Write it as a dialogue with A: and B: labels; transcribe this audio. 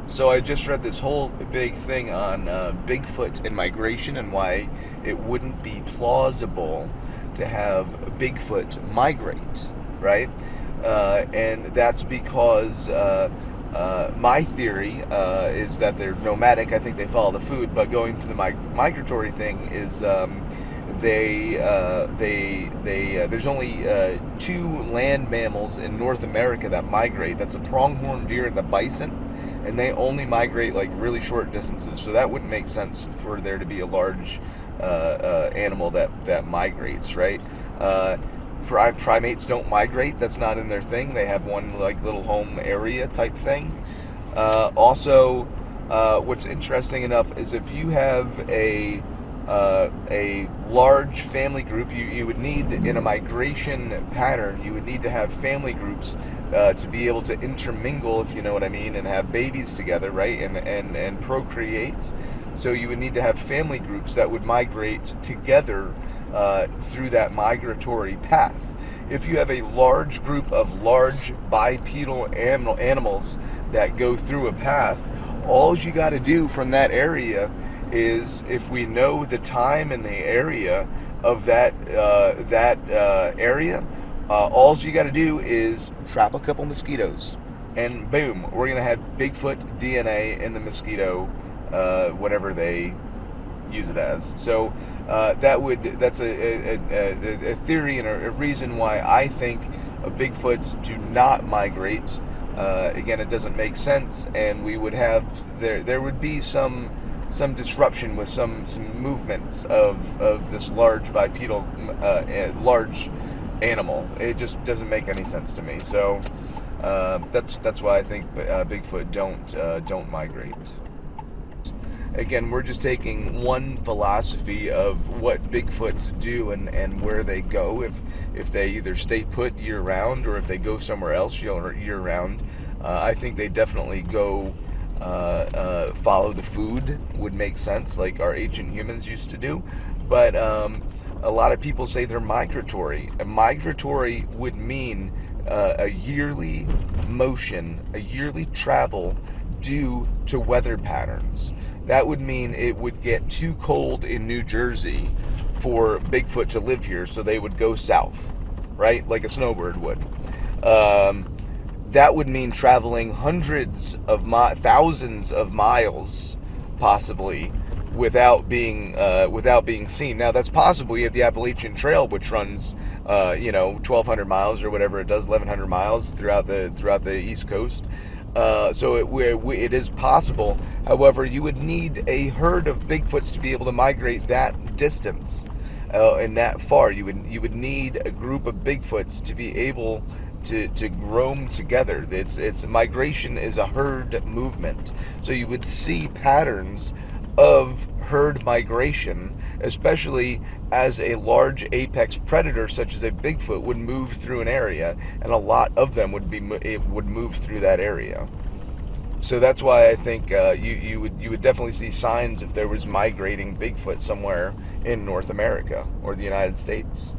A: So I just read this whole big thing on Bigfoot and migration and why it wouldn't be plausible to have Bigfoot migrate, right? And that's because my theory is that they're nomadic. I think they follow the food, but going to the migratory thing is there's only two land mammals in North America that migrate. That's a pronghorn deer and the bison, and they only migrate like really short distances. So that wouldn't make sense for there to be a large animal that migrates, right? Primates don't migrate. That's not in their thing. They have one like little home area type thing. Also, what's interesting enough is if you have a large family group, you would need, in a migration pattern, you would need to have family groups to be able to intermingle, if you know what I mean, and have babies together, right, and procreate. So you would need to have family groups that would migrate together through that migratory path. If you have a large group of large bipedal animals that go through a path, all you got to do from that area is, if we know the time and the area of that area, all you got to do is trap a couple mosquitoes, and boom, we're gonna have Bigfoot DNA in the mosquito, whatever they use it as. So that's a theory and a reason why I think Bigfoots do not migrate. Again, it doesn't make sense, and we would have there would be some disruption with some movements of this large bipedal large animal. It just doesn't make any sense to me. So that's why I think Bigfoot don't migrate. Again, we're just taking one philosophy of what Bigfoots do and where they go, if they either stay put year round or if they go somewhere else year round. I think they definitely go follow the food, would make sense, like our ancient humans used to do. But a lot of people say they're migratory. A migratory would mean a yearly motion, a yearly travel due to weather patterns. That would mean it would get too cold in New Jersey for Bigfoot to live here, so they would go south, right? Like a snowbird would. That would mean traveling thousands of miles, possibly, without being seen. Now that's possible. You have the Appalachian Trail, which runs 1,200 miles or whatever it does, 1,100 miles throughout the East Coast. So it is possible. However, you would need a herd of Bigfoots to be able to migrate that distance and that far. You would need a group of Bigfoots to be able to roam together. It's migration is a herd movement. So you would see patterns of herd migration, especially as a large apex predator such as a Bigfoot would move through an area, and a lot of them would move through that area. So that's why I think you would definitely see signs if there was migrating Bigfoot somewhere in North America or the United States.